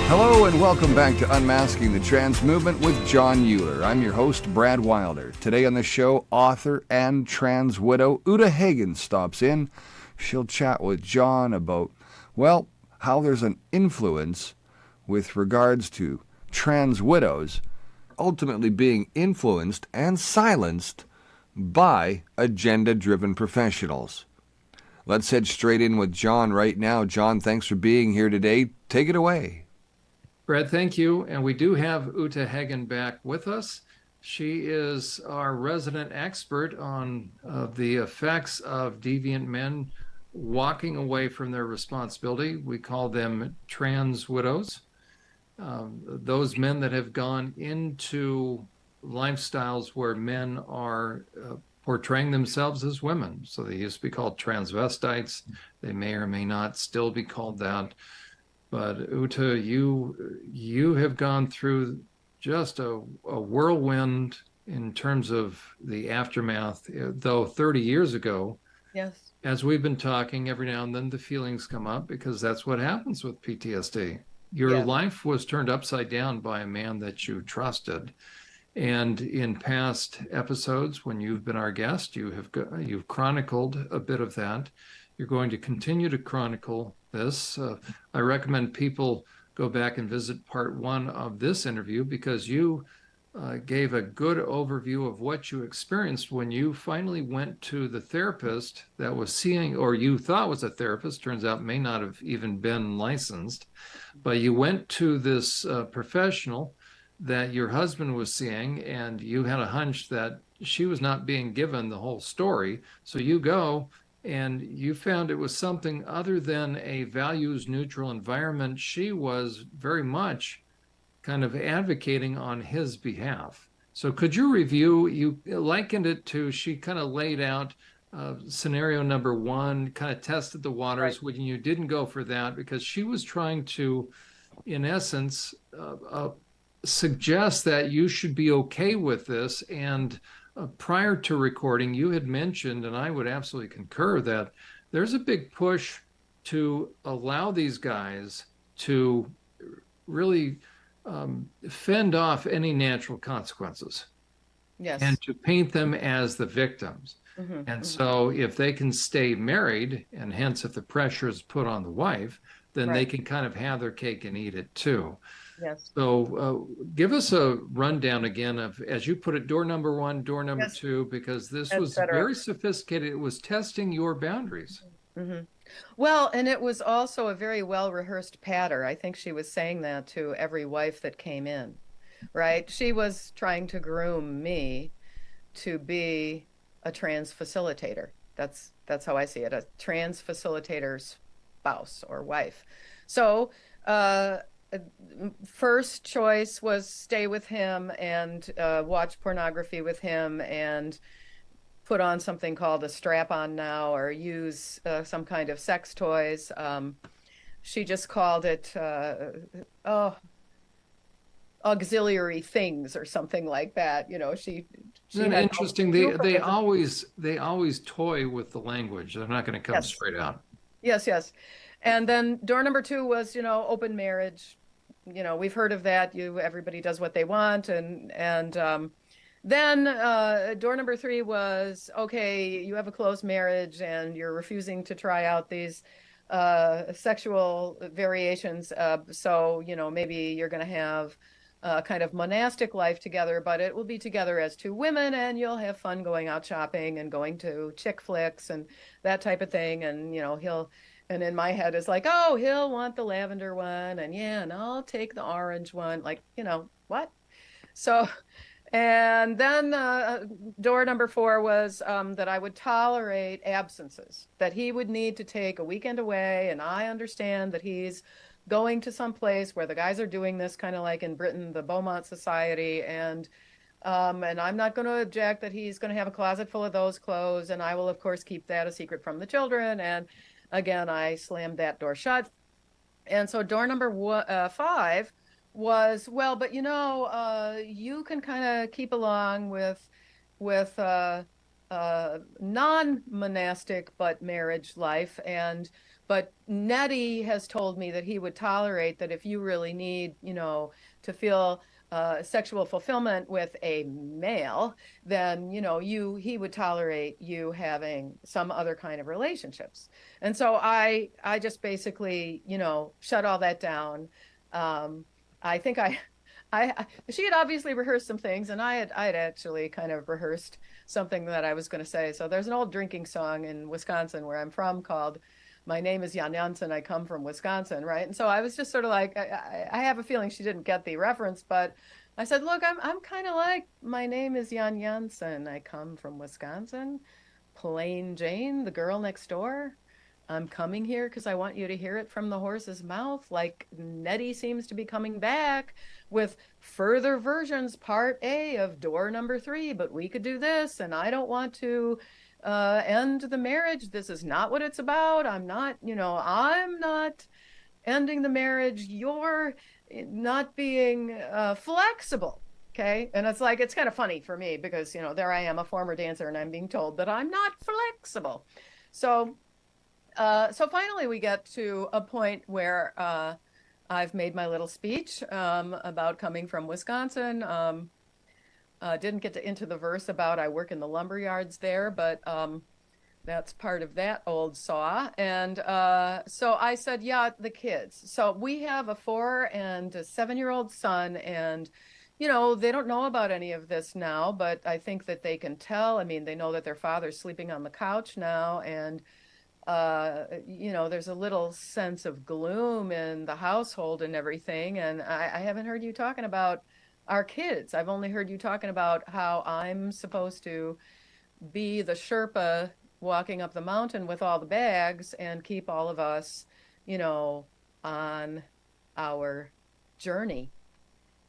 Hello and welcome back to Unmasking the Trans Movement with John Euler. I'm your host, Brad Wilder. Today on the show, author and trans widow Ute Heggen stops in. She'll chat with John about, well, how there's an influence with regards to trans widows ultimately being influenced and silenced by agenda-driven professionals. Let's head straight in with John right now. John, thanks for being here today. Take it away. Brad, thank you. And we do have Ute Heggen back with us. She is our resident expert on the effects of deviant men walking away from their responsibility. We call them trans widows. Those men that have gone into lifestyles where men are portraying themselves as women. So they used to be called transvestites. They may or may not still be called that. But Ute, you have gone through just a whirlwind in terms of the aftermath, though 30 years ago. Yes. As we've been talking, every now and then the feelings come up because that's what happens with PTSD. Your life was turned upside down by a man that you trusted. And in past episodes, when you've been our guest, you've chronicled a bit of that. You're going to continue to chronicle this. I recommend people go back and visit part 1 of this interview because you gave a good overview of what you experienced when you finally went to the therapist that was seeing, or you thought was a therapist, turns out may not have even been licensed, but you went to this professional that your husband was seeing, and you had a hunch that she was not being given the whole story. So you go and you found it was something other than a values neutral environment. She was very much kind of advocating on his behalf. So could you review, you likened it to, she kind of laid out scenario number 1, kind of tested the waters when you didn't go for that because she was trying to, in essence, suggest that you should be okay with this. And prior to recording, you had mentioned, and I would absolutely concur, that there's a big push to allow these guys to really fend off any natural consequences. Yes. And to paint them as the victims. So if they can stay married, and hence if the pressure is put on the wife, then they can kind of have their cake and eat it too. Yes. So give us a rundown again of, as you put it, door number 1, door number 2, because this was very sophisticated. It was testing your boundaries. Well, and it was also a very well-rehearsed patter. I think she was saying that to every wife that came in, right? She was trying to groom me to be a trans facilitator. That's how I see it, a trans facilitator's spouse or wife. So first choice was stay with him and watch pornography with him and put on something called a strap-on now, or use some kind of sex toys. She just called it auxiliary things or something like that. You know, she Isn't it interesting? They always toy with the language. They're not going to come straight out. Yes. And then door number 2 was, open marriage. We've heard of that. Everybody does what they want. And then door number 3 was, okay, you have a closed marriage and you're refusing to try out these sexual variations. So, maybe you're going to have a kind of monastic life together, but it will be together as 2 women, and you'll have fun going out shopping and going to chick flicks and that type of thing. And, and in my head is like, oh, he'll want the lavender one. And I'll take the orange one. Like, what? So, and then door number 4 was that I would tolerate absences, that he would need to take a weekend away. And I understand that he's going to some place where the guys are doing this, kind of like in Britain, the Beaumont Society. And I'm not going to object that he's going to have a closet full of those clothes. And I will, of course, keep that a secret from the children. And again, I slammed that door shut. And so door number 5 was, well, but you can kind of keep along with non-monastic but marriage life, and But Nettie has told me that he would tolerate that if you really need, to feel sexual fulfillment with a male, then, he would tolerate you having some other kind of relationships. And so I just basically, shut all that down. I think she had obviously rehearsed some things, and I had actually kind of rehearsed something that I was going to say. So there's an old drinking song in Wisconsin where I'm from called "My Name is Jan Jansen, I Come from Wisconsin," right? And so I was just sort of like, I have a feeling she didn't get the reference, but I said, look, I'm kind of like, "My name is Jan Jansen, I come from Wisconsin. Plain Jane, the girl next door. I'm coming here because I want you to hear it from the horse's mouth. Like Nettie seems to be coming back with further versions, part A of door number 3, but we could do this, and I don't want to end the marriage. This is not what it's about. I'm not ending the marriage. You're not being flexible. Okay. And it's like, it's kind of funny for me because, there I am, a former dancer, and I'm being told that I'm not flexible. So finally we get to a point where I've made my little speech about coming from Wisconsin. Didn't get into the verse about I work in the lumber yards there, but that's part of that old saw. And so I said, yeah, the kids. So we have a 4 and a 7-year-old son, and they don't know about any of this now, but I think that they can tell. I mean, they know that their father's sleeping on the couch now, and there's a little sense of gloom in the household and everything. And I haven't heard you talking about our kids. I've only heard you talking about how I'm supposed to be the Sherpa walking up the mountain with all the bags and keep all of us, on our journey.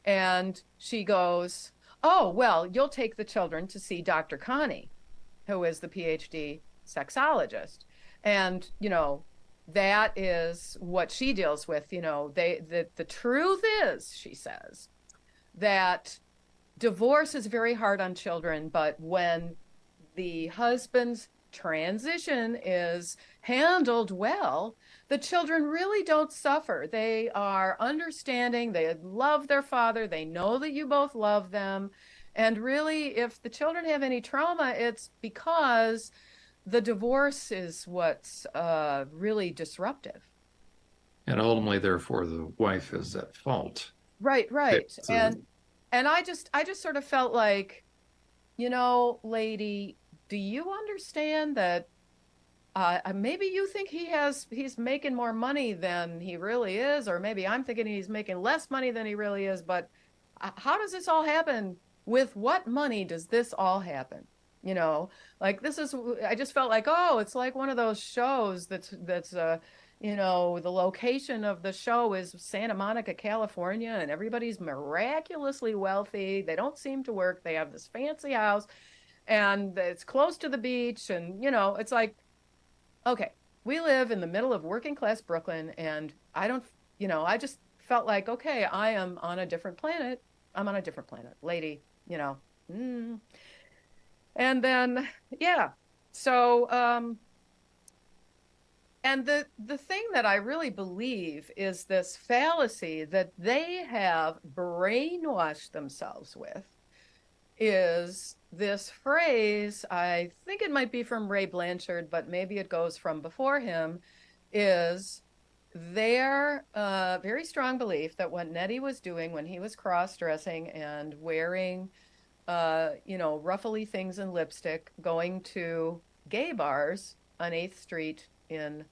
And she goes, oh, well, you'll take the children to see Dr. Connie, who is the PhD sexologist. And, that is what she deals with. The truth is, she says, that divorce is very hard on children, but when the husband's transition is handled well, the children really don't suffer. They are understanding. They love their father. They know that you both love them. And really, if the children have any trauma, it's because the divorce is what's really disruptive. And ultimately, therefore, the wife is at fault. Right. And I just sort of felt like, lady, do you understand that maybe you think he's making more money than he really is, or maybe I'm thinking he's making less money than he really is, but how does this all happen? With what money does this all happen? Like I just felt like, oh, it's like one of those shows that's the location of the show is Santa Monica, California, and everybody's miraculously wealthy. They don't seem to work. They have this fancy house, and it's close to the beach. And, it's like, okay, we live in the middle of working class Brooklyn, and I don't, I just felt like, okay, I am on a different planet. I'm on a different planet, lady, And then, yeah, so, and the thing that I really believe is this fallacy that they have brainwashed themselves with is this phrase. I think it might be from Ray Blanchard, but maybe it goes from before him, is their very strong belief that what Nettie was doing when he was cross-dressing and wearing ruffly things and lipstick, going to gay bars on 8th Street in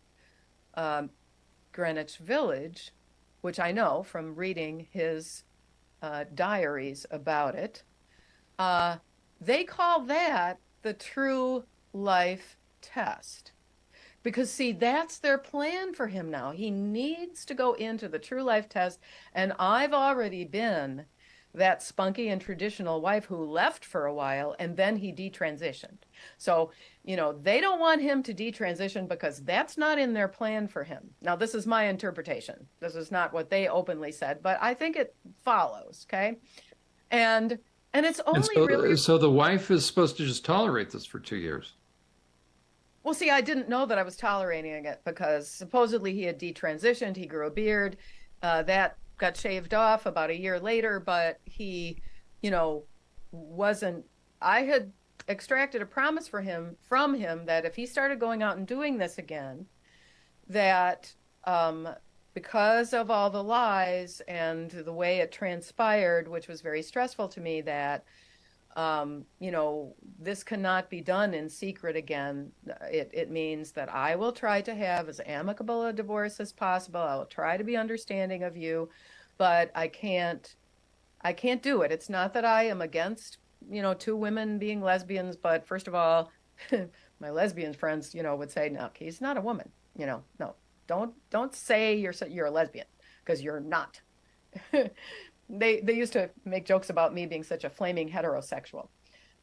Greenwich Village, which I know from reading his diaries about it, they call that the true life test. Because, see, that's their plan for him now. He needs to go into the true life test, and I've already been that spunky and traditional wife who left for a while, and then he detransitioned. So, they don't want him to detransition because that's not in their plan for him. Now, this is my interpretation. This is not what they openly said, but I think it follows, okay? And it's only so, really... So the wife is supposed to just tolerate this for 2 years. Well, see, I didn't know that I was tolerating it because supposedly he had detransitioned. He grew a beard. That got shaved off about a year later, but he, you know, wasn't. I had extracted a promise from him that if he started going out and doing this again, that because of all the lies and the way it transpired, which was very stressful to me, that this cannot be done in secret again. It means that I will try to have as amicable a divorce as possible. I will try to be understanding of you, but I can't do it. It's not that I am against, two women being lesbians, but first of all, my lesbian friends, would say, no, he's not a woman, no, don't say you're a lesbian because you're not. They used to make jokes about me being such a flaming heterosexual.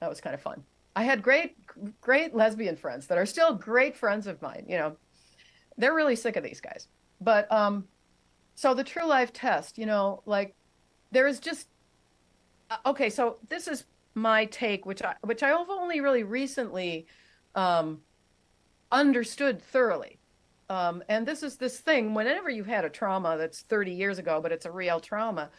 That was kind of fun. I had great lesbian friends that are still great friends of mine. They're really sick of these guys. But so the true life test, like there is just okay. So this is my take, which I've only really recently understood thoroughly. And this is this thing. Whenever you've had a trauma that's 30 years ago, but it's a real trauma,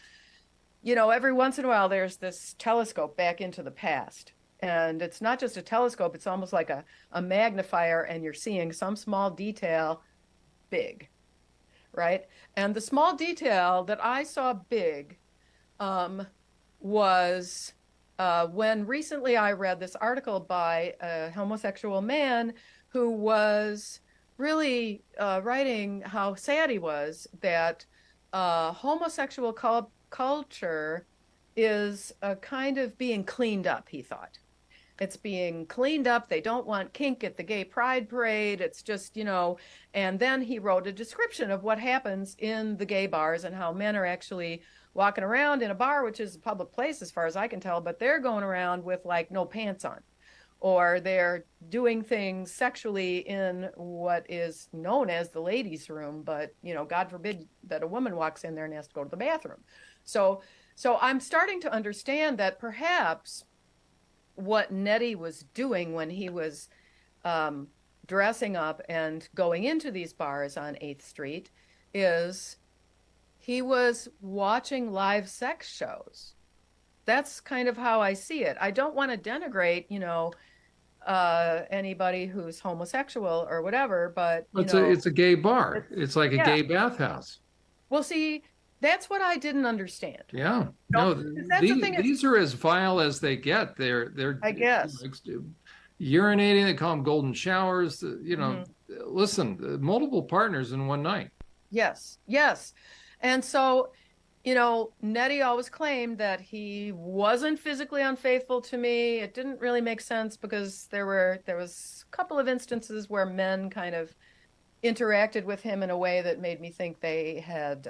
every once in a while there's this telescope back into the past. And it's not just a telescope, it's almost like a magnifier, and you're seeing some small detail big, right? And the small detail that I saw big was when recently I read this article by a homosexual man who was really writing how sad he was that homosexual culture is kind of being cleaned up, he thought. It's being cleaned up. They don't want kink at the gay pride parade. It's just, and then he wrote a description of what happens in the gay bars and how men are actually walking around in a bar, which is a public place as far as I can tell, but they're going around with like no pants on, or they're doing things sexually in what is known as the ladies' room, but God forbid that a woman walks in there and has to go to the bathroom. So I'm starting to understand that perhaps what Nettie was doing when he was dressing up and going into these bars on 8th Street is he was watching live sex shows. That's kind of how I see it. I don't want to denigrate, anybody who's homosexual or whatever, but it's a gay bar. It's like a gay bathhouse. Well, see, that's what I didn't understand. Yeah. No, these are as vile as they get. They're I guess urinating. They call them golden showers. Listen, multiple partners in one night. Yes. And so, Nettie always claimed that he wasn't physically unfaithful to me. It didn't really make sense because there was a couple of instances where men kind of interacted with him in a way that made me think they had,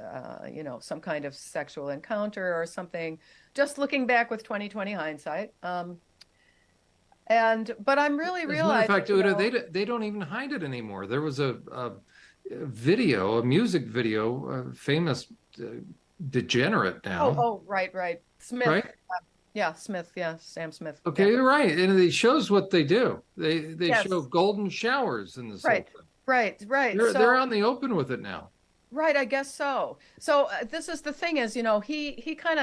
some kind of sexual encounter or something, just looking back with 20/20 hindsight. But I'm really realizing. In fact, Ute, they don't even hide it anymore. There was a video, a music video, a famous degenerate now. Oh, right. Smith. Right? Yeah, Smith. Yeah, Sam Smith. Okay, yeah. You're right. And it shows what they do. They Yes. show golden showers in this. Right. They're on the open with it now. Right, I guess so. So this is the thing is, Nettie kind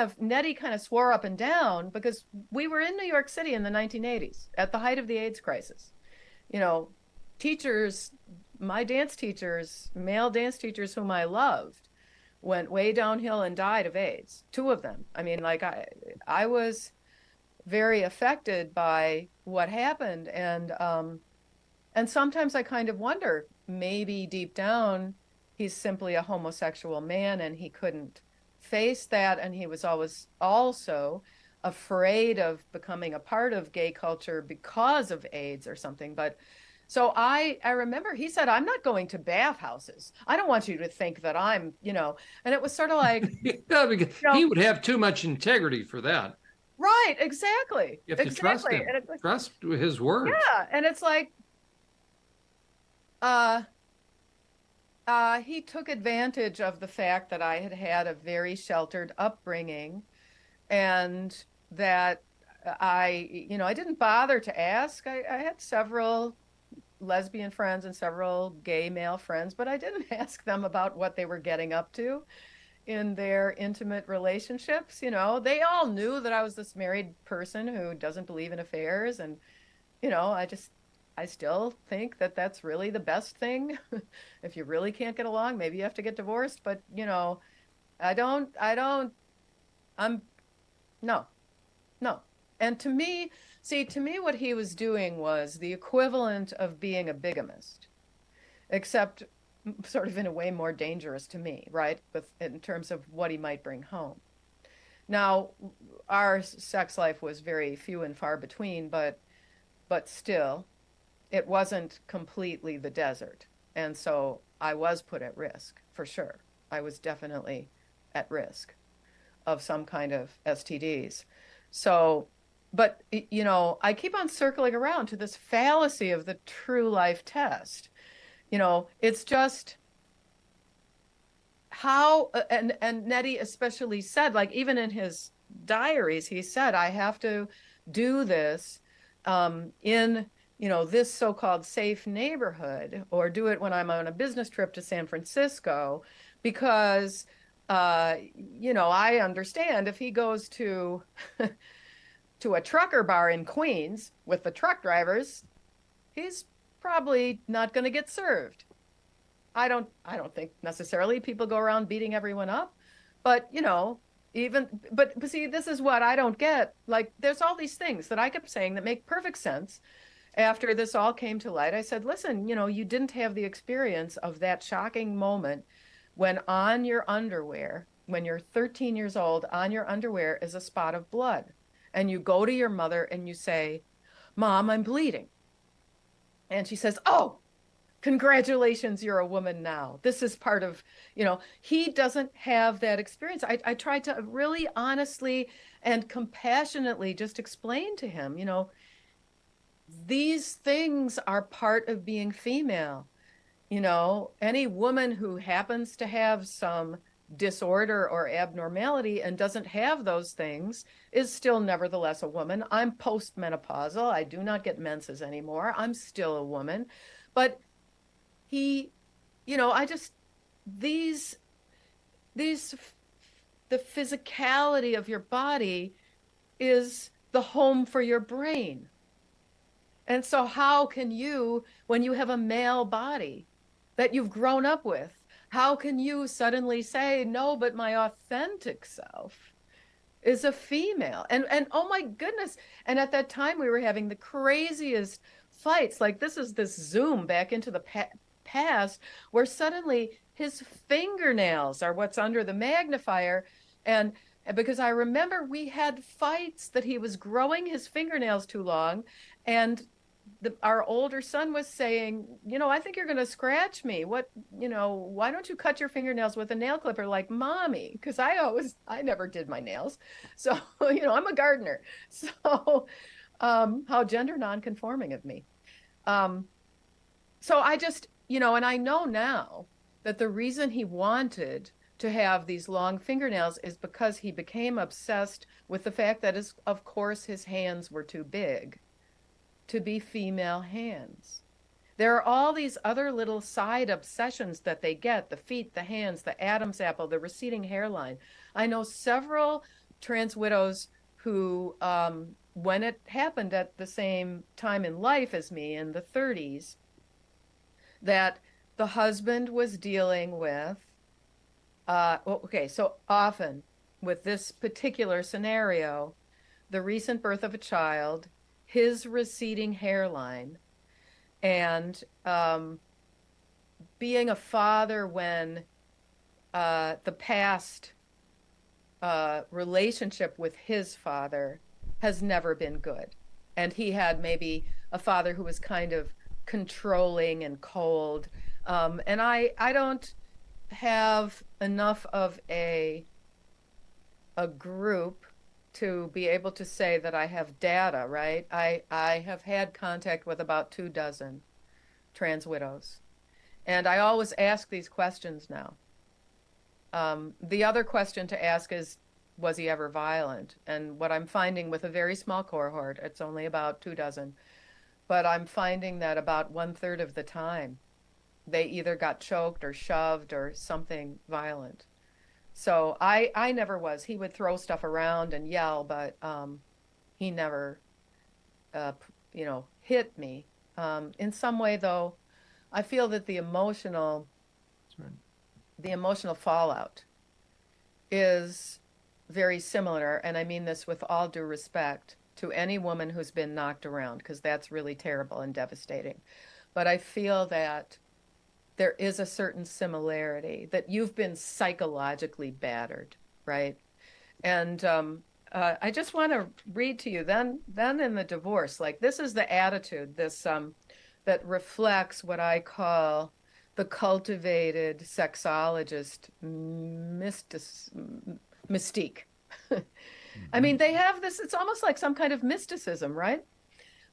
of swore up and down because we were in New York City in the 1980s at the height of the AIDS crisis. Teachers, my dance teachers, male dance teachers whom I loved, went way downhill and died of AIDS. 2 of them. I mean, like I was very affected by what happened, and sometimes I kind of wonder, maybe deep down, he's simply a homosexual man and he couldn't face that. And he was always also afraid of becoming a part of gay culture because of AIDS or something. But so I remember he said, I'm not going to bathhouses. I don't want you to think that I'm, and it was sort of like. Yeah, because he would have too much integrity for that. Right, exactly. You have to trust him. Trust his words. Yeah, and it's like, he took advantage of the fact that I had had a very sheltered upbringing, and that I didn't bother to ask. I had several lesbian friends and several gay male friends, but I didn't ask them about what they were getting up to in their intimate relationships. They all knew that I was this married person who doesn't believe in affairs. And, I still think that that's really the best thing. If you really can't get along, maybe you have to get divorced. But, I'm, no, no. And to me, what he was doing was the equivalent of being a bigamist, except sort of in a way more dangerous to me, right? In terms of what he might bring home. Now, our sex life was very few and far between, but still, it wasn't completely the desert. And so I was put at risk, for sure. I was definitely at risk of some kind of STDs. So, but, I keep on circling around to this fallacy of the true life test. It's just how, and Nettie especially said, like, even in his diaries, he said, I have to do this in, this so-called safe neighborhood, or do it when I'm on a business trip to San Francisco, because, I understand if he goes to to a trucker bar in Queens with the truck drivers, he's probably not going to get served. I don't think necessarily people go around beating everyone up, but but see, this is what I don't get. Like, there's all these things that I kept saying that make perfect sense. After this all came to light, I said, listen, you didn't have the experience of that shocking moment when on your underwear, when you're 13 years old, on your underwear is a spot of blood. And you go to your mother and you say, Mom, I'm bleeding. And she says, oh, congratulations, you're a woman now. This is part of, he doesn't have that experience. I tried to really honestly and compassionately just explain to him, these things are part of being female. Any woman who happens to have some disorder or abnormality and doesn't have those things is still nevertheless a woman. I'm postmenopausal. I do not get menses anymore. I'm still a woman. But he, I just, the physicality of your body is the home for your brain. And so how can you, when you have a male body that you've grown up with, how can you suddenly say, no, but my authentic self is a female? And oh my goodness. And at that time we were having the craziest fights. Like, this is this zoom back into the past where suddenly his fingernails are what's under the magnifier. And because I remember we had fights that he was growing his fingernails too long, and our older son was saying, I think you're going to scratch me. What, why don't you cut your fingernails with a nail clipper like Mommy? Because I never did my nails. So, I'm a gardener. So how gender nonconforming of me. So I just, and I know now that the reason he wanted to have these long fingernails is because he became obsessed with the fact that, of course, his hands were too big to be female hands. There are all these other little side obsessions that they get: the feet, the hands, the Adam's apple, the receding hairline. I know several trans widows who, when it happened at the same time in life as me, in the 30s, that the husband was dealing with, so often with this particular scenario, the recent birth of a child, his receding hairline, and being a father when the past relationship with his father has never been good. And he had maybe a father who was kind of controlling and cold. And I don't have enough of a group to be able to say that I have data, right? I have had contact with about 24 trans widows. And I always ask these questions now. The other question to ask is, was he ever violent? And what I'm finding with a very small cohort, it's only about 24, but I'm finding that about 1/3 of the time, they either got choked or shoved or something violent. So I never was. He would throw stuff around and yell, but he never, hit me. In some way, though, I feel that That's right. the emotional fallout is very similar, and I mean this with all due respect to any woman who's been knocked around, because that's really terrible and devastating. But I feel that there is a certain similarity that you've been psychologically battered, right? And I just want to read to you then in the divorce, like this is the attitude, this that reflects what I call the cultivated sexologist mystique. I mean, they have this, it's almost like some kind of mysticism, right?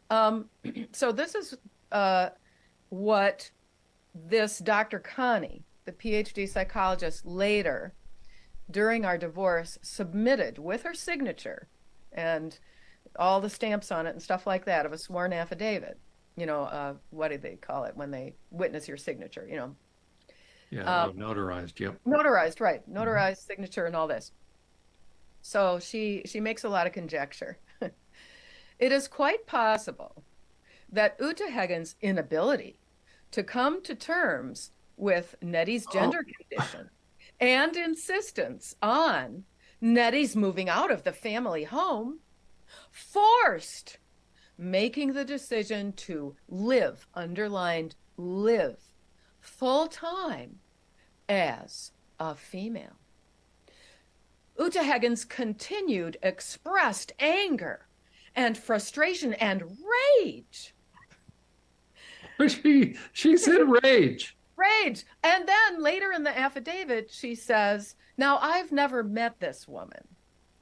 So this is what this Dr. Connie, the PhD psychologist, later during our divorce submitted with her signature and all the stamps on it and stuff like that of a sworn affidavit. What do they call it when they witness your signature? Yeah, notarized. Yep. Notarized, right? Notarized signature and all this. So she makes a lot of conjecture. It is quite possible that Ute Heggen's inability to come to terms with Nettie's gender condition and insistence on Nettie's moving out of the family home forced making the decision to live, underlined live, full time as a female. Ute Heggen's continued expressed anger and frustration and rage. She said rage. Rage. And then later in the affidavit, she says, now I've never met this woman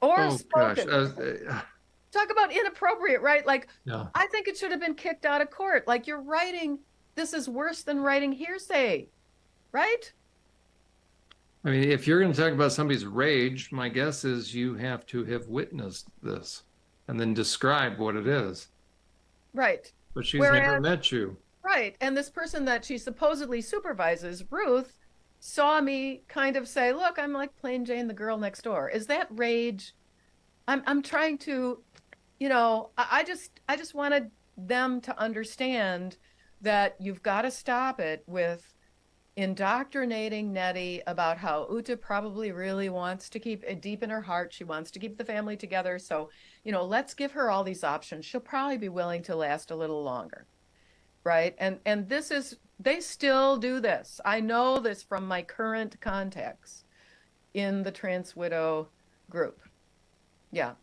or spoken. Gosh. Talk about inappropriate, right? Like, Yeah. I think it should have been kicked out of court. Like, you're writing, this is worse than writing hearsay, right? I mean, if you're going to talk about somebody's rage, my guess is you have to have witnessed this and then describe what it is. Right. But she's never met you. Right. And this person that she supposedly supervises, Ruth, saw me kind of say, look, I'm like plain Jane, the girl next door. Is that rage? I'm trying to, I just wanted them to understand that you've got to stop it with indoctrinating Nettie about how Ute probably really wants to keep it deep in her heart. She wants to keep the family together. So, let's give her all these options. She'll probably be willing to last a little longer. Right. And this is, they still do this. I know this from my current contacts in the trans widow group. Yeah.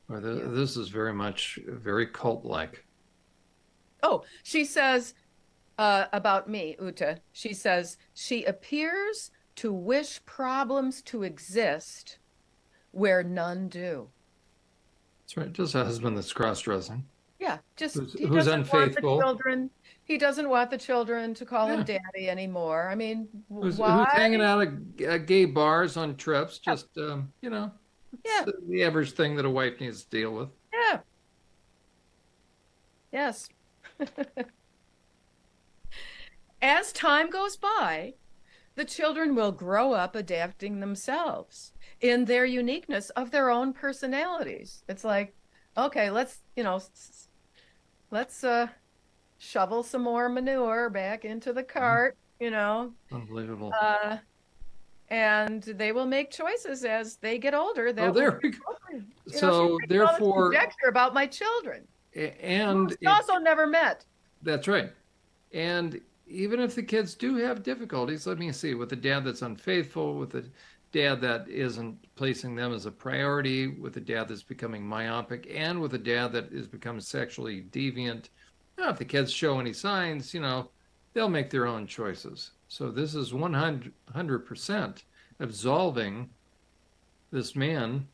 Or this is very cult-like. Oh, she says about me, Ute, she says, she appears to wish problems to exist where none do. That's right. Just a husband that's cross-dressing. Yeah, who's unfaithful. He doesn't want the children to call him daddy anymore. I mean, who's why? hanging out at gay bars on trips? Just Yeah. the average thing that a wife needs to deal with. Yeah. Yes. As time goes by, the children will grow up adapting themselves in their uniqueness of their own personalities. It's like, okay, let's shovel some more manure back into the cart, Unbelievable. And they will make choices as they get older. There we go. So therefore, conjecture about my children, and also never met. That's right. And even if the kids do have difficulties, let me see, with a dad that's unfaithful, with a dad that isn't placing them as a priority, with a dad that's becoming myopic, and with a dad that is becoming sexually deviant. If the kids show any signs, they'll make their own choices. So this is 100% absolving this man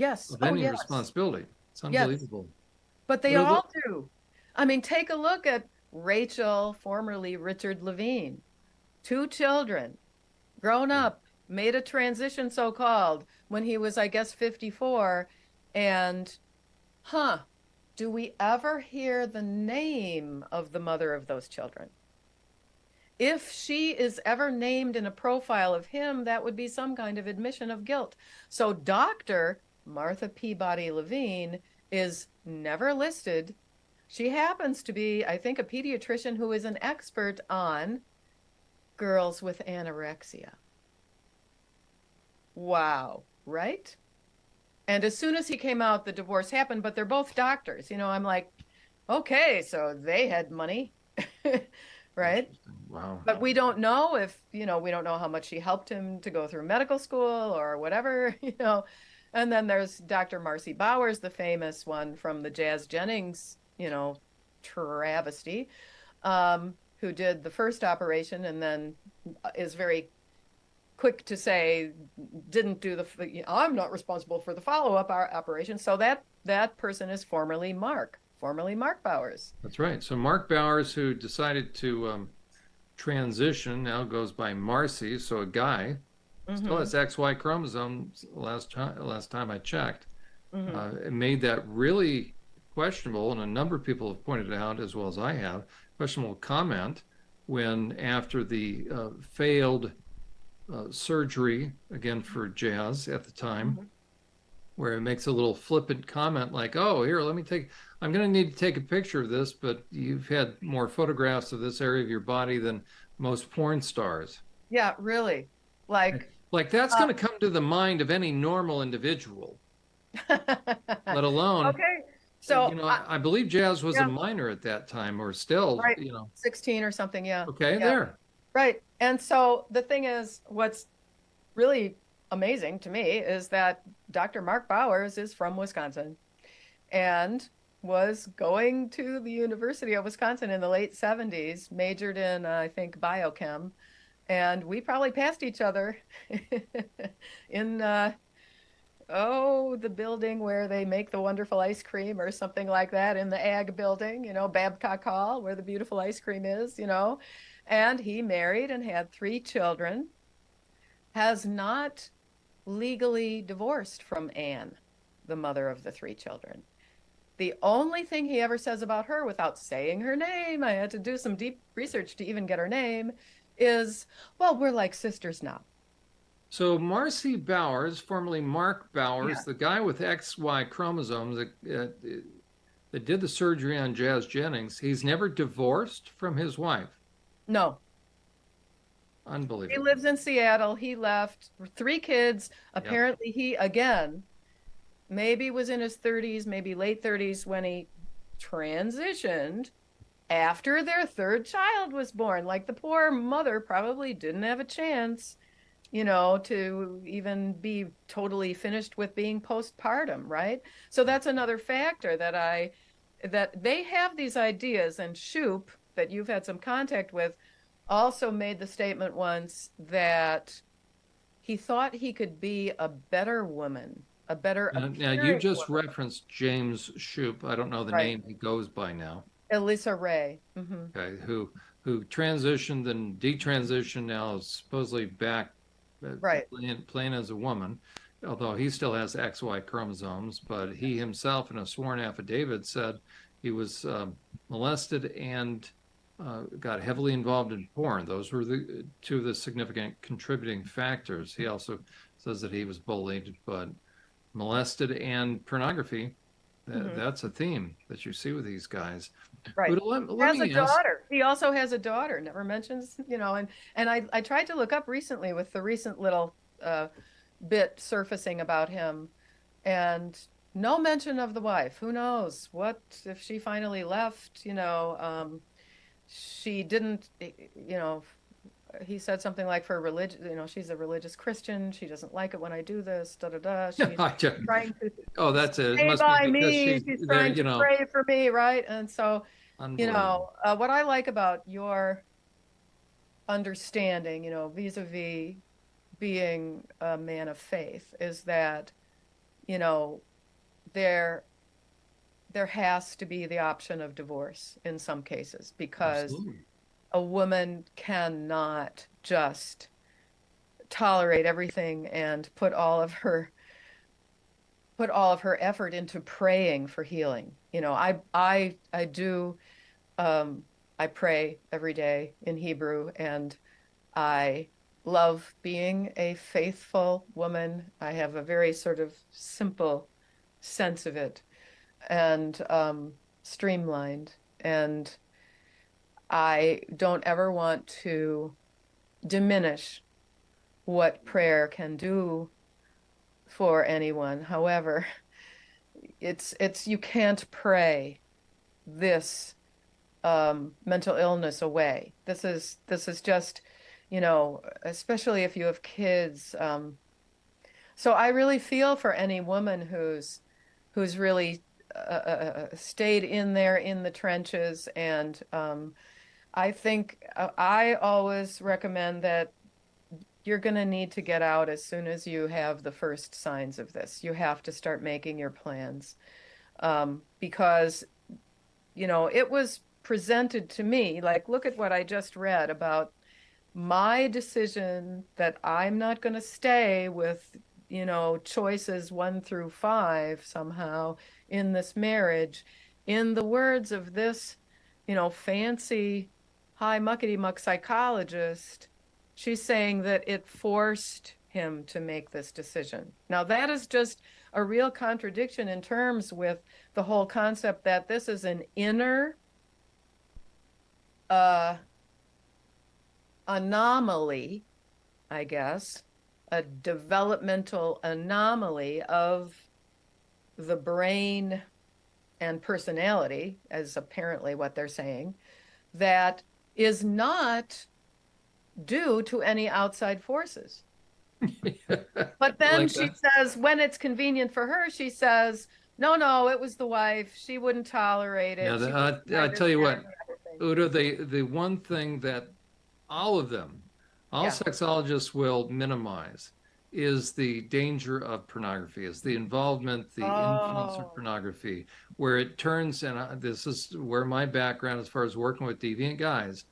of any responsibility. It's unbelievable. Yes. But they all do. I mean, take a look at Rachel, formerly Richard Levine. 2 children, grown up, made a transition, so-called, when he was, I guess, 54. And, do we ever hear the name of the mother of those children? If she is ever named in a profile of him, that would be some kind of admission of guilt. So Dr. Martha Peabody Levine is never listed. She happens to be, I think, a pediatrician who is an expert on girls with anorexia. Wow, right? And as soon as he came out, the divorce happened, but they're both doctors. I'm like, okay, so they had money. Right? Wow. But we don't know if, we don't know how much she helped him to go through medical school or whatever, And then there's Dr. Marcy Bowers, the famous one from the Jazz Jennings, travesty, who did the first operation and then is very quick to say didn't do I'm not responsible for the follow-up operation. So that person is formerly Mark Bowers. That's right. So Mark Bowers, who decided to transition, now goes by Marcy. So a guy still has XY chromosomes. Last time I checked, it made that really questionable, and a number of people have pointed out, as well as I have, questionable comment when after the failed surgery again for Jazz at the time, where it makes a little flippant comment like, "Oh, here, I'm going to need to take a picture of this, but you've had more photographs of this area of your body than most porn stars." Yeah, really. Like that's going to come to the mind of any normal individual, let alone. Okay. So I believe Jazz was a minor at that time, or still, right, 16 or something. Yeah. Okay, yeah. there. Right. And so the thing is, what's really amazing to me is that Dr. Mark Bowers is from Wisconsin and was going to the University of Wisconsin in the late 70s, majored in, I think, biochem. And we probably passed each other in, the building where they make the wonderful ice cream or something like that, in the ag building, Babcock Hall, where the beautiful ice cream is, And he married and had 3 children, has not legally divorced from Anne, the mother of the 3 children. The only thing he ever says about her, without saying her name, I had to do some deep research to even get her name, is, well, we're like sisters now. So Marcy Bowers, formerly Mark Bowers, the guy with XY chromosomes that did the surgery on Jazz Jennings, he's never divorced from his wife. No. Unbelievable. He lives in Seattle. He left 3 kids. Apparently he, again, maybe was in his 30s, maybe late 30s when he transitioned after their 3rd child was born. Like, the poor mother probably didn't have a chance, to even be totally finished with being postpartum, right? So that's another factor that they have these ideas. And Shoup, that you've had some contact with, also made the statement once that he thought he could be a better woman, a better now you just referenced James Shoup. I don't know the name he goes by now. Elisa Ray. Okay, who transitioned and detransitioned, now is supposedly back playing as a woman, although he still has XY chromosomes. But he himself, in a sworn affidavit, said he was molested and got heavily involved in porn. Those were the 2 of the significant contributing factors. He also says that he was bullied, but molested and pornography, that's a theme that you see with these guys. Right. Let me ask, daughter. He also has a daughter, never mentions, and I tried to look up recently with the recent little bit surfacing about him, and no mention of the wife. Who knows what if she finally left, she didn't, he said something like, for religion, she's a religious Christian. She doesn't like it when I do this, She's trying to that's it. Stay by me. She's trying to pray for me, right? And so, what I like about your understanding, vis-a-vis being a man of faith, is that, there has to be the option of divorce in some cases, because a woman cannot just tolerate everything and put all of her put all of her effort into praying for healing. I do, I pray every day in Hebrew, and I love being a faithful woman. I have a very sort of simple sense of it, and streamlined. And I don't ever want to diminish what prayer can do for anyone. However, it's you can't pray this mental illness away. This is just, especially if you have kids. So I really feel for any woman who's really stayed in there in the trenches, and I think I always recommend that you're going to need to get out as soon as you have the first signs of this. You have to start making your plans, because, it was presented to me like, look at what I just read about my decision that I'm not going to stay with, choices 1 through 5 somehow in this marriage. In the words of this, fancy high muckety muck psychologist, she's saying that it forced him to make this decision. Now, that is just a real contradiction in terms with the whole concept that this is an inner anomaly, I guess, a developmental anomaly of the brain and personality, as apparently what they're saying, that is not due to any outside forces. But then Like she that. says, when it's convenient for her, she says, no, it was the wife. She wouldn't tolerate Yeah, it. She wouldn't try I this, tell you that, what, and the other thing. Udo, the one thing that all of them, all Yeah. sexologists will minimize is the danger of pornography, is the involvement, the influence of Oh, pornography, where it turns, and this is where my background as far as working with deviant guys.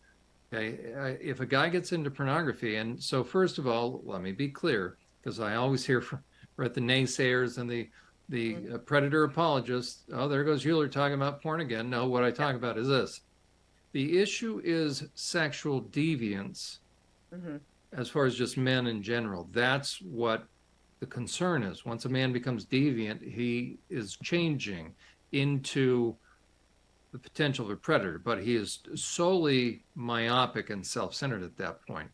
Okay, if a guy gets into pornography, and so first of all, let me be clear, because I always hear from the naysayers and the predator apologists. Oh, there goes Euler talking about porn again. No, what I yeah. talk about is this: the issue is sexual deviance, Hmm. as far as just men in general. That's what the concern is. Once a man becomes deviant, he is changing into the potential of a predator, but he is solely myopic and self-centered at that point.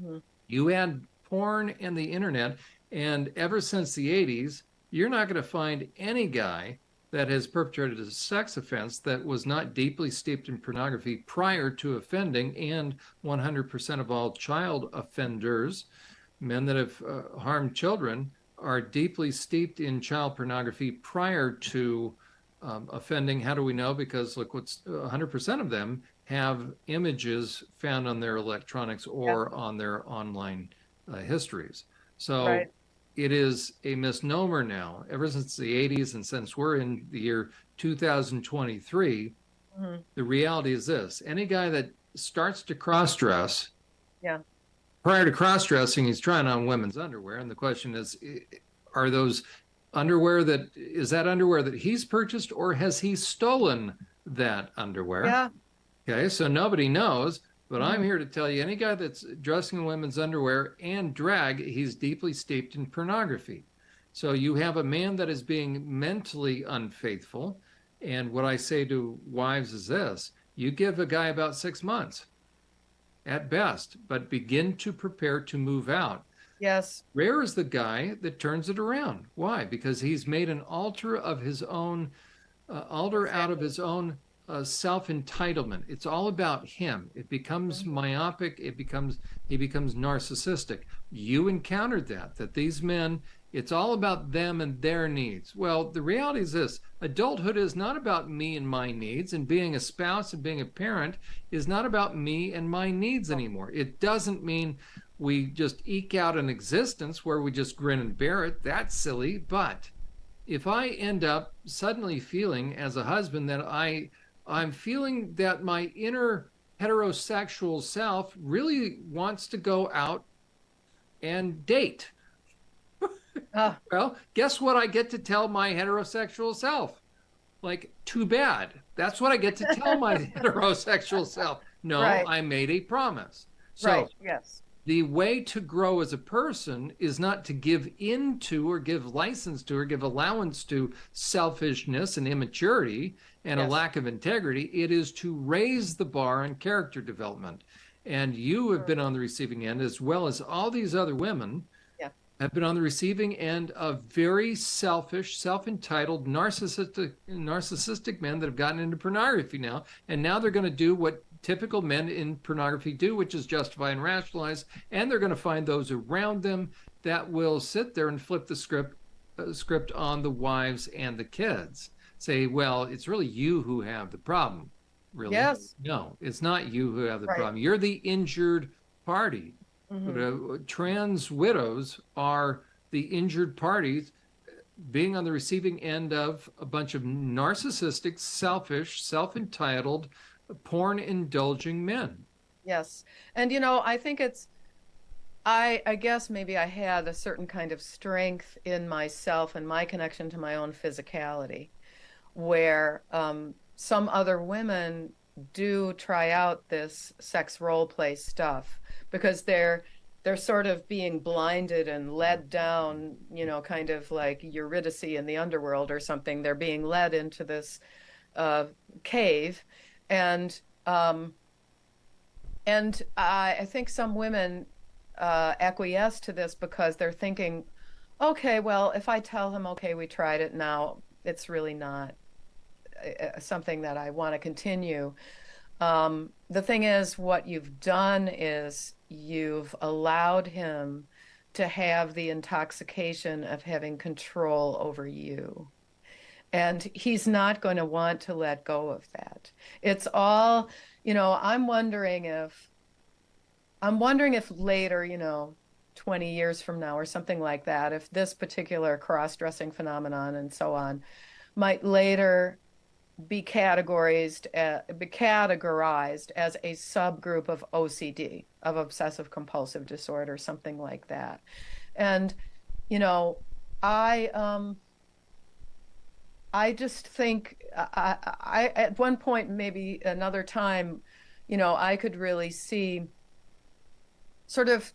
Hmm. You add porn and the internet, and ever since the 80s, you're not going to find any guy that has perpetrated a sex offense that was not deeply steeped in pornography prior to offending. And 100% of all child offenders, men that have harmed children, are deeply steeped in child pornography prior to offending. How do we know? Because look, what's 100% of them have images found on their electronics Yeah. or on their online histories. So Right. it is a misnomer now, ever since the 80s, and since we're in the year 2023, Hmm. the reality is this: any guy that starts to cross dress, Yeah. prior to cross dressing, he's trying on women's underwear. And the question is, are those underwear that underwear that he's purchased, or has he stolen that underwear? Yeah. Okay, so nobody knows, but I'm Hmm. here to tell you any guy that's dressing in women's underwear and drag, he's deeply steeped in pornography. So you have a man that is being mentally unfaithful. And what I say to wives is this: you give a guy about 6 months at best, but begin to prepare to move out. Yes. Rare is the guy that turns it around. Why? Because he's made an altar of his own, altar out of Exactly. his own self entitlement. It's all about him. It becomes Hmm. myopic. He becomes narcissistic. You encountered that these men, it's all about them and their needs. Well, the reality is this: adulthood is not about me and my needs, and being a spouse and being a parent is not about me and my needs Oh, anymore. It doesn't mean we just eke out an existence where we just grin and bear it. That's silly. But if I end up suddenly feeling as a husband that I'm feeling that my inner heterosexual self really wants to go out and date. Well, guess what I get to tell my heterosexual self? Like, too bad. That's what I get to tell my heterosexual self. No, Right. I made a promise. So Right. Yes. the way to grow as a person is not to give into or give license to or give allowance to selfishness and immaturity and a Yes. lack of integrity. It is to raise the bar on character development. And you have been on the receiving end, as well as all these other women Yeah. have been on the receiving end of very selfish, self-entitled, narcissistic men that have gotten into pornography now, and now they're going to do what typical men in pornography do, which is justify and rationalize, and they're going to find those around them that will sit there and flip the script on the wives and the kids. Say, well, it's really you who have the problem. Really? Yes. No, it's not you who have the Right. problem. You're the injured party. Mm-hmm. Trans widows are the injured parties being on the receiving end of a bunch of narcissistic, selfish, self-entitled, porn indulging men. Yes. And I think I guess maybe I had a certain kind of strength in myself and my connection to my own physicality, where some other women do try out this sex role play stuff because they're sort of being blinded and led down, kind of like Eurydice in the underworld or something. They're being led into this cave, and I think some women acquiesce to this because they're thinking, okay, well, if I tell him, okay, we tried it now, it's really not something that I want to continue. The thing is, what you've done is you've allowed him to have the intoxication of having control over you. And he's not going to want to let go of that. It's all, I'm wondering if later, 20 years from now or something like that, if this particular cross-dressing phenomenon and so on might later be categorized as a subgroup of OCD, of obsessive compulsive disorder, something like that. And, I I just think I at one point, maybe another time, I could really see sort of,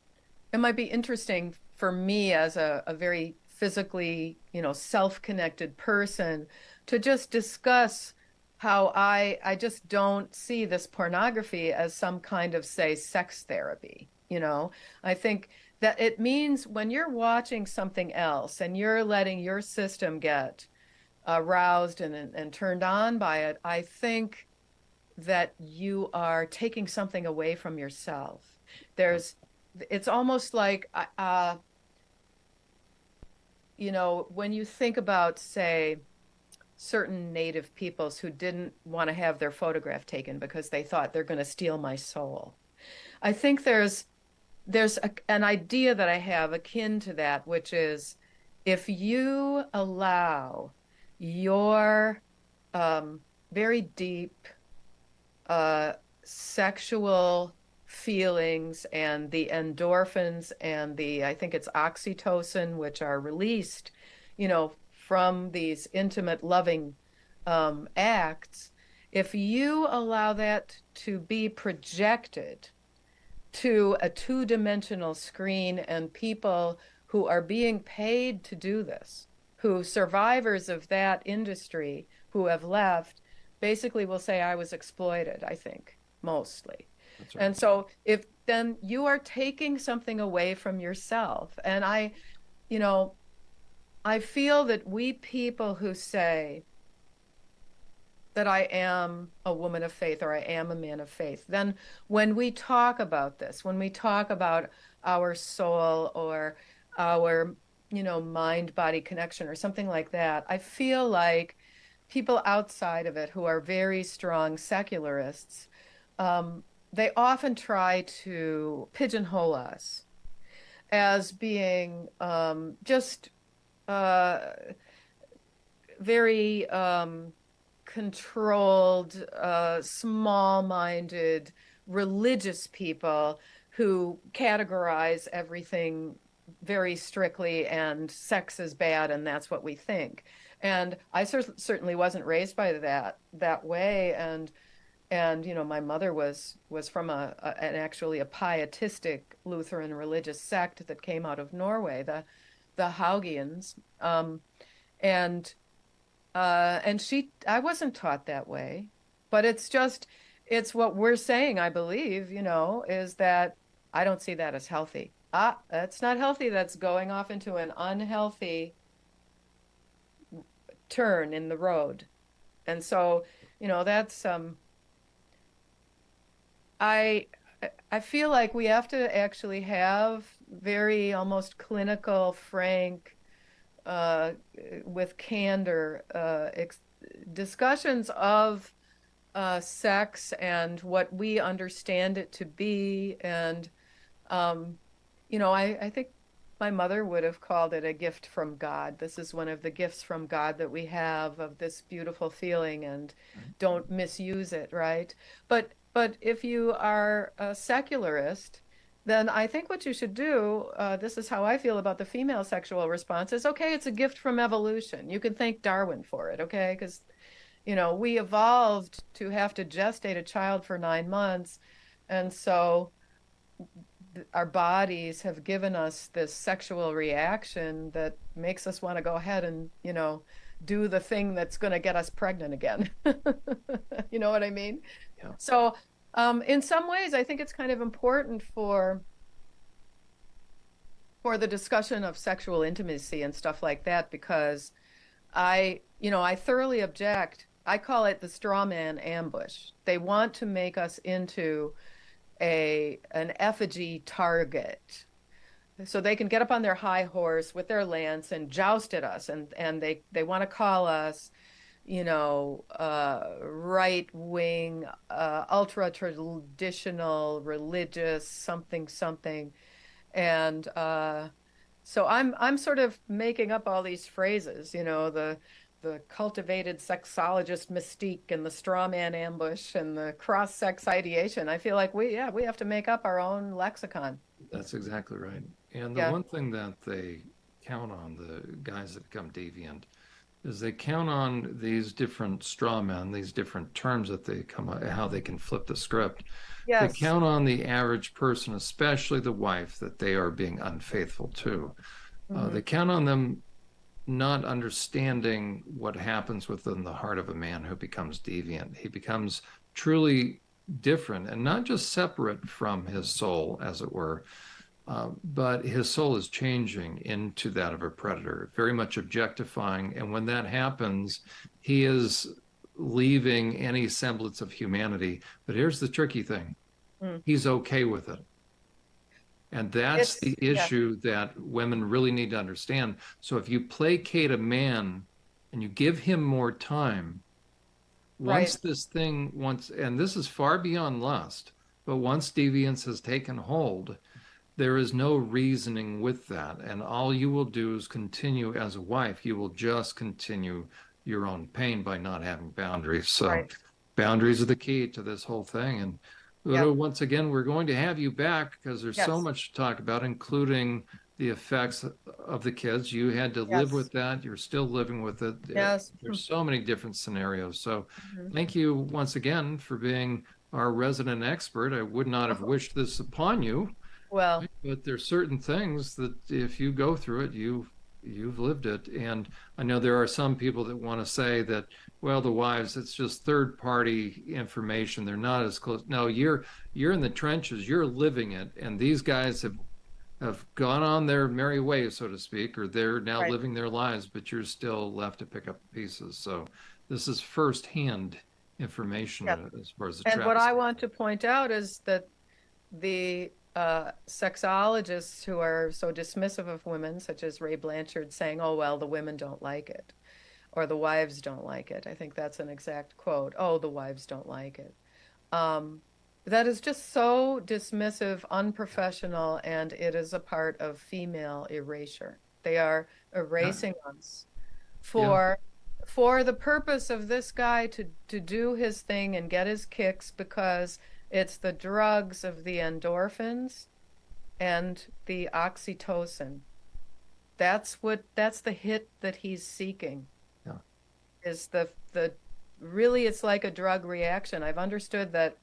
it might be interesting for me as a very physically, self-connected person to just discuss how I just don't see this pornography as some kind of, say, sex therapy. I think that it means when you're watching something else and you're letting your system get aroused and turned on by it, I think that you are taking something away from yourself. It's almost like, when you think about, say, certain native peoples who didn't want to have their photograph taken because they thought they're going to steal my soul. I think there's an idea that I have akin to that, which is if you allow your very deep sexual feelings and the endorphins and I think it's oxytocin, which are released, from these intimate, loving acts, if you allow that to be projected to a two-dimensional screen and people who are being paid to do this, who survivors of that industry who have left, basically will say, I was exploited, I think, mostly. That's right. And so if then you are taking something away from yourself. And I feel that we people who say that I am a woman of faith or I am a man of faith, then when we talk about this, when we talk about our soul or our, mind-body connection or something like that, I feel like people outside of it who are very strong secularists, they often try to pigeonhole us as being just very controlled, small-minded, religious people who categorize everything very strictly, and sex is bad, and that's what we think. And I certainly wasn't raised by that way. And my mother was from an actually a pietistic Lutheran religious sect that came out of Norway, the Haugians. And I wasn't taught that way, but it's what we're saying, I believe, is that I don't see that as healthy. That's not healthy. That's going off into an unhealthy turn in the road. And so, that's I I feel like we have to actually have very almost clinical, frank, uh, with candor, discussions of sex and what we understand it to be. And, um, I think my mother would have called it a gift from God. This is one of the gifts from God that we have, of this beautiful feeling, and don't misuse it, right? But if you are a secularist, then I think what you should do, this is how I feel about the female sexual response, is okay, it's a gift from evolution. You can thank Darwin for it, okay? Because, we evolved to have to gestate a child for 9 months. And so our bodies have given us this sexual reaction that makes us want to go ahead and, do the thing that's going to get us pregnant again. You know what I mean? Yeah. So, in some ways, I think it's kind of important for the discussion of sexual intimacy and stuff like that, because I thoroughly object. I call it the straw man ambush. They want to make us into an effigy target, so they can get up on their high horse with their lance and joust at us, and they want to call us, right wing, ultra traditional, religious, something something. And so I'm sort of making up all these phrases, the cultivated sexologist mystique, and the straw man ambush, and the cross sex ideation. I feel like we have to make up our own lexicon. That's exactly right. And the Yeah. one thing that they count on, the guys that become deviant, is they count on these different straw men, these different terms that they come up, how they can flip the script. They Yes. count on the average person, especially the wife, that they are being unfaithful to. Mm-hmm. They count on them not understanding what happens within the heart of a man who becomes deviant. He becomes truly different, and not just separate from his soul, as it were, but his soul is changing into that of a predator, very much objectifying. And when that happens, he is leaving any semblance of humanity. But here's the tricky thing. He's okay with it. And that's the issue that women really need to understand. So if you placate a man and you give him more time, once and this is far beyond lust, but once deviance has taken hold, there is no reasoning with that. And all you will do is continue as a wife. You will just continue your own pain by not having boundaries. So boundaries are the key to this whole thing. And once again, we're going to have you back, because there's so much to talk about, including the effects of the kids. You had to live with that. You're still living with it. Yes. There's so many different scenarios. So thank you once again for being our resident expert. I would not have wished this upon you. Well, but there's certain things that if you go through it, you've lived it. And I know there are some people that want to say that, well, the wives, it's just third party information. They're not as close. No, you're in the trenches, you're living it. And these guys have gone on their merry way, so to speak, or they're now living their lives, but you're still left to pick up the pieces. So this is firsthand information as far as the and what I want to point out is that the sexologists who are so dismissive of women, such as Ray Blanchard, saying, oh, well, the women don't like it, or the wives don't like it. I think that's an exact quote. Oh, the wives don't like it. That is just so dismissive, unprofessional, and it is a part of female erasure. They are erasing us for the purpose of this guy to do his thing and get his kicks, because it's the drugs of the endorphins and the oxytocin. That's the hit that he's seeking. Yeah. Is the really, it's like a drug reaction. I've understood that.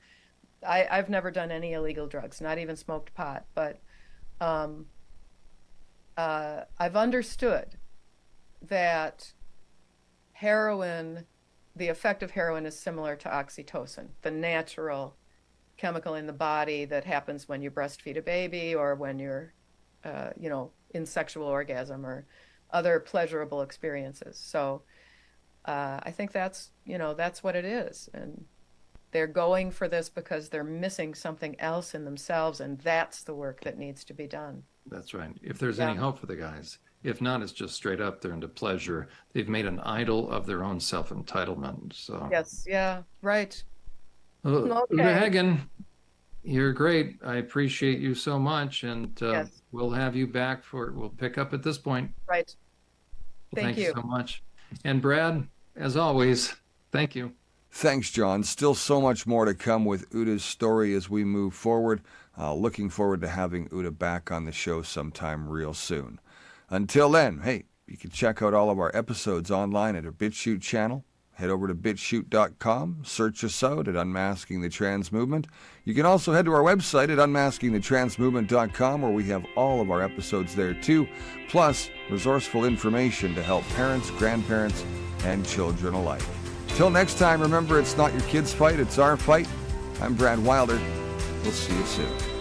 I've never done any illegal drugs, not even smoked pot, but I've understood that heroin, the effect of heroin is similar to oxytocin, the natural chemical in the body that happens when you breastfeed a baby or when you're, in sexual orgasm or other pleasurable experiences. So I think that's what it is. And they're going for this because they're missing something else in themselves, and that's the work that needs to be done. That's right. If there's any hope for the guys. If not, it's just straight up, they're into pleasure. They've made an idol of their own self-entitlement. So yes, yeah, right. Ute Heggen, you're great. I appreciate you so much, and we'll have you back we'll pick up at this point. Right. Well, thank you so much. And Brad, as always, thank you. Thanks, John. Still so much more to come with Ute's story as we move forward. Looking forward to having Ute back on the show sometime real soon. Until then, hey, you can check out all of our episodes online at our BitChute channel. Head over to bitchute.com, search us out at Unmasking the Trans Movement. You can also head to our website at unmaskingthetransmovement.com, where we have all of our episodes there too, plus resourceful information to help parents, grandparents, and children alike. Till next time, remember, it's not your kids' fight, it's our fight. I'm Brad Wilder. We'll see you soon.